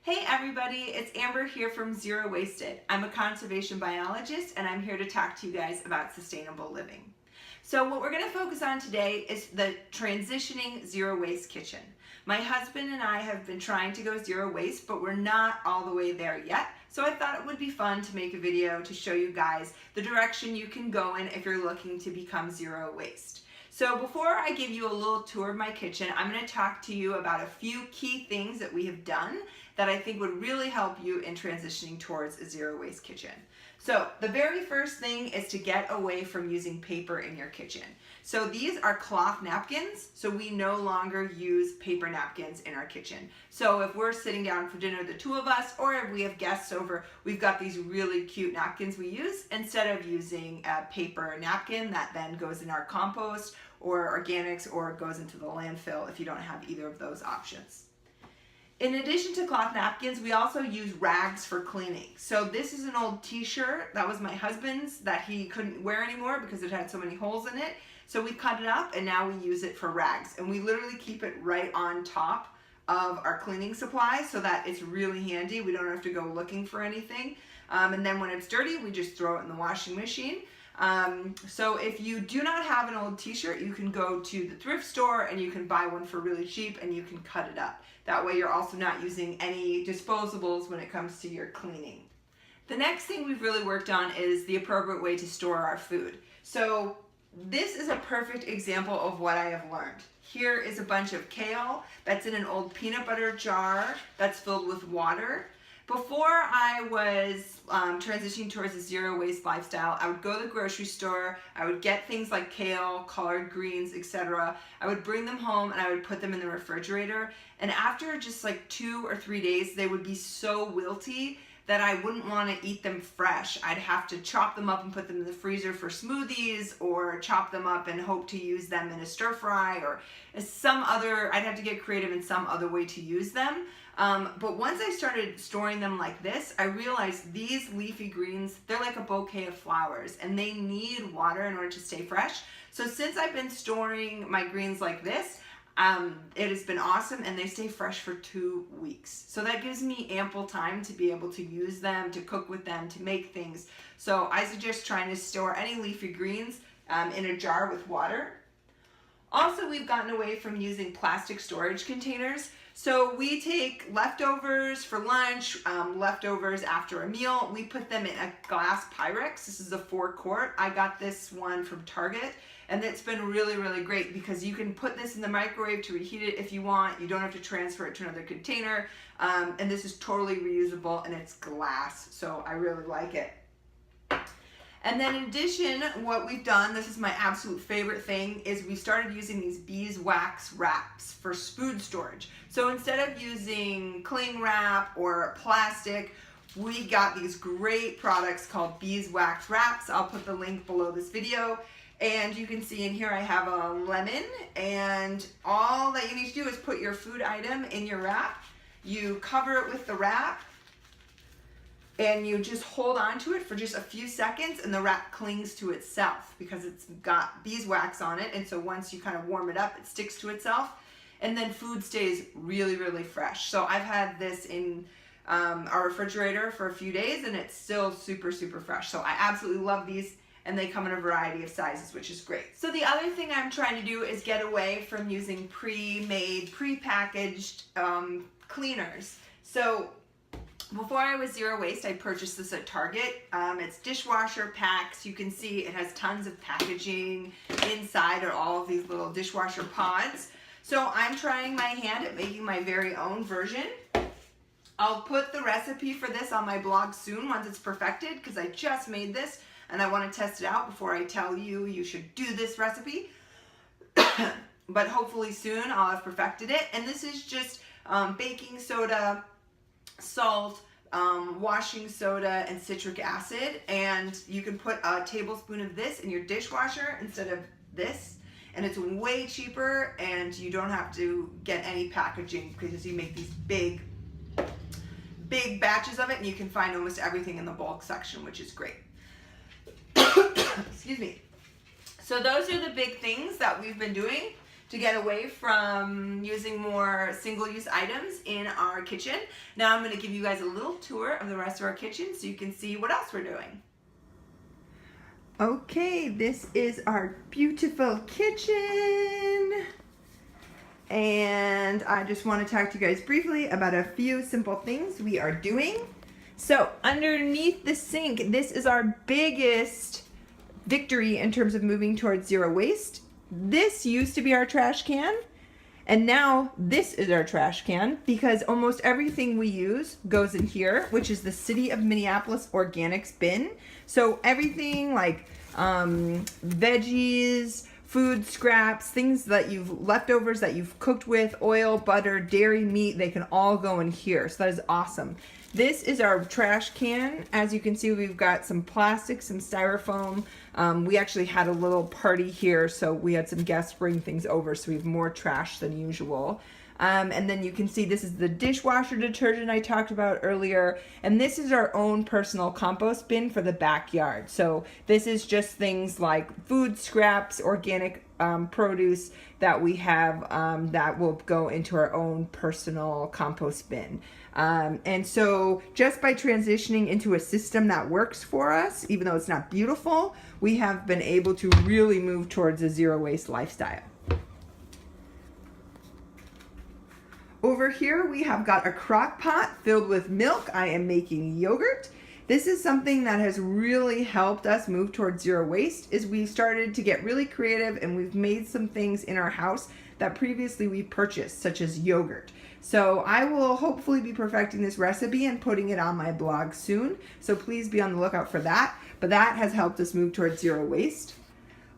Hey everybody, it's Amber here from Zero Wasted. I'm a conservation biologist and I'm here to talk to you guys about sustainable living. So what we're going to focus on today is the transitioning zero waste kitchen. My husband and I have been trying to go zero waste, but we're not all the way there yet. So I thought it would be fun to make a video to show you guys the direction you can go in if you're looking to become zero waste. So before I give you a little tour of my kitchen, I'm going to talk to you about a few key things that we have done that I think would really help you in transitioning towards a zero waste kitchen. So the very first thing is to get away from using paper in your kitchen. So these are cloth napkins, so we no longer use paper napkins in our kitchen. So if we're sitting down for dinner, the two of us, or if we have guests over, we've got these really cute napkins we use instead of using a paper napkin that then goes in our compost or organics or goes into the landfill if you don't have either of those options. In addition to cloth napkins, we also use rags for cleaning. So this is an old t-shirt that was my husband's that he couldn't wear anymore because it had so many holes in it. So we cut it up and now we use it for rags. And we literally keep it right on top of our cleaning supplies so that it's really handy. We don't have to go looking for anything. And then when it's dirty, we just throw it in the washing machine. So if you do not have an old t-shirt, you can go to the thrift store and you can buy one for really cheap and you can cut it up. That way you're also not using any disposables when it comes to your cleaning. The next thing we've really worked on is the appropriate way to store our food. So this is a perfect example of what I have learned. Here is a bunch of kale that's in an old peanut butter jar that's filled with water. Before I was transitioning towards a zero waste lifestyle, I would go to the grocery store, I would get things like kale, collard greens, etc. I would bring them home and I would put them in the refrigerator. And after just like 2 or 3 days, they would be so wilty that I wouldn't want to eat them fresh. I'd have to chop them up and put them in the freezer for smoothies, or chop them up and hope to use them in a stir fry, or some other, I'd have to get creative in some other way to use them. But once I started storing them like this, I realized these leafy greens, they're like a bouquet of flowers and they need water in order to stay fresh. So since I've been storing my greens like this, it has been awesome and they stay fresh for 2 weeks. So that gives me ample time to be able to use them, to cook with them, to make things. So I suggest trying to store any leafy greens in a jar with water. Also, we've gotten away from using plastic storage containers. So we take leftovers for lunch, leftovers after a meal. We put them in a glass Pyrex. This is a 4-quart. I got this one from Target. And it's been really, really great because you can put this in the microwave to reheat it if you want. You don't have to transfer it to another container. And this is totally reusable and it's glass. So I really like it. And then in addition, what we've done, this is my absolute favorite thing, is we started using these Beeswax Wraps for food storage. So instead of using cling wrap or plastic, we got these great products called Beeswax Wraps. I'll put the link below this video. And you can see in here I have a lemon, and all that you need to do is put your food item in your wrap. You cover it with the wrap and you just hold on to it for just a few seconds and the wrap clings to itself because it's got beeswax on it. And so once you kind of warm it up, it sticks to itself and then food stays really, really fresh. So I've had this in our refrigerator for a few days and it's still super, super fresh. So I absolutely love these. And they come in a variety of sizes, which is great. So the other thing I'm trying to do is get away from using pre-made, pre-packaged cleaners. So before I was zero waste, I purchased this at Target. It's dishwasher packs. You can see it has tons of packaging inside or all of these little dishwasher pods. So I'm trying my hand at making my very own version. I'll put the recipe for this on my blog soon once it's perfected because I just made this. And I want to test it out before I tell you you should do this recipe. But hopefully soon I'll have perfected it. And this is just baking soda, salt, washing soda, and citric acid. And you can put a tablespoon of this in your dishwasher instead of this. And it's way cheaper and you don't have to get any packaging because you make these big batches of it and you can find almost everything in the bulk section, which is great. Excuse me. So those are the big things that we've been doing to get away from using more single-use items in our kitchen. Now I'm going to give you guys a little tour of the rest of our kitchen so you can see what else we're doing. Okay, this is our beautiful kitchen. And I just want to talk to you guys briefly about a few simple things we are doing. So underneath the sink, this is our biggest victory in terms of moving towards zero waste. This used to be our trash can, and now this is our trash can because almost everything we use goes in here, which is the City of Minneapolis Organics bin. So everything like veggies, food scraps, things that leftovers that you've cooked with, oil, butter, dairy, meat, they can all go in here. So that is awesome. This is our trash can. As you can see, we've got some plastic, some styrofoam. We actually had a little party here, so we had some guests bring things over, so we have more trash than usual. And then you can see this is the dishwasher detergent I talked about earlier. And this is our own personal compost bin for the backyard. So this is just things like food scraps, organic produce that we have that will go into our own personal compost bin. And so just by transitioning into a system that works for us, even though it's not beautiful, we have been able to really move towards a zero waste lifestyle. Over here we have got a crock pot filled with milk. I am making yogurt. This is something that has really helped us move towards zero waste. Is we started to get really creative and we've made some things in our house that previously we purchased, such as yogurt. So I will hopefully be perfecting this recipe and putting it on my blog soon. So please be on the lookout for that. But that has helped us move towards zero waste.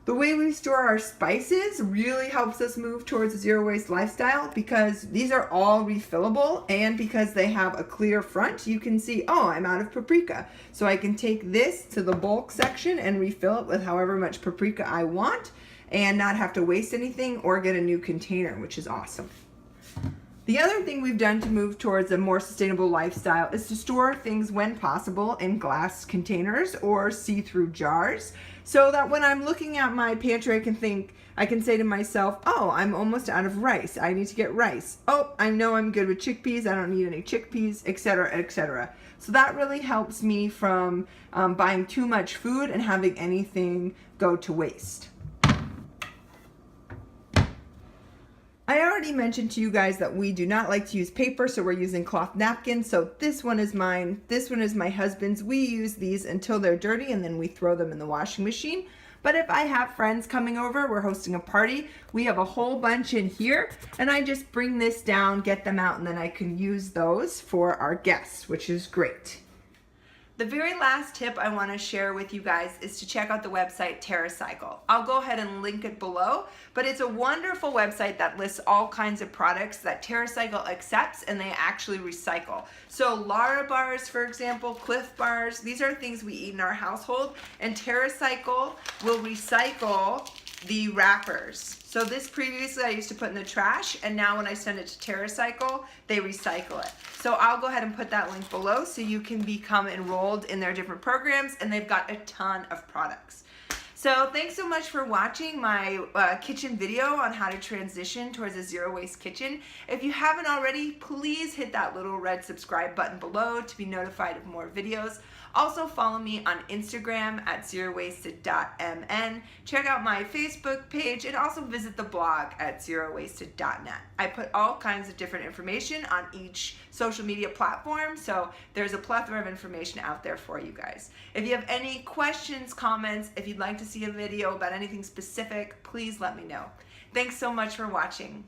The way we store our spices really helps us move towards a zero waste lifestyle because these are all refillable, and because they have a clear front, you can see, oh, I'm out of paprika. So I can take this to the bulk section and refill it with however much paprika I want and not have to waste anything or get a new container, which is awesome. The other thing we've done to move towards a more sustainable lifestyle is to store things when possible in glass containers or see-through jars, so that when I'm looking at my pantry, I can say to myself, oh, I'm almost out of rice. I need to get rice. Oh, I know I'm good with chickpeas. I don't need any chickpeas, etc., etc. So that really helps me from buying too much food and having anything go to waste. I already mentioned to you guys that we do not like to use paper, so we're using cloth napkins. So this one is mine, this one is my husband's. We use these until they're dirty and then we throw them in the washing machine. But if I have friends coming over, we're hosting a party, we have a whole bunch in here, and I just bring this down, get them out, and then I can use those for our guests, which is great. The very last tip I want to share with you guys is to check out the website TerraCycle. I'll go ahead and link it below, but it's a wonderful website that lists all kinds of products that TerraCycle accepts and they actually recycle. So Lara bars, for example, Cliff bars, these are things we eat in our household, and TerraCycle will recycle the wrappers. So this previously I used to put in the trash, and now when I send it to TerraCycle, they recycle it. So I'll go ahead and put that link below so you can become enrolled in their different programs, and they've got a ton of products. So thanks so much for watching my kitchen video on how to transition towards a zero waste kitchen. If you haven't already, please hit that little red subscribe button below to be notified of more videos. Also follow me on Instagram at zerowasted.mn. Check out my Facebook page and also visit the blog at zerowasted.net. I put all kinds of different information on each social media platform, so there's a plethora of information out there for you guys. If you have any questions, comments, if you'd like to see a video about anything specific, please let me know. Thanks so much for watching.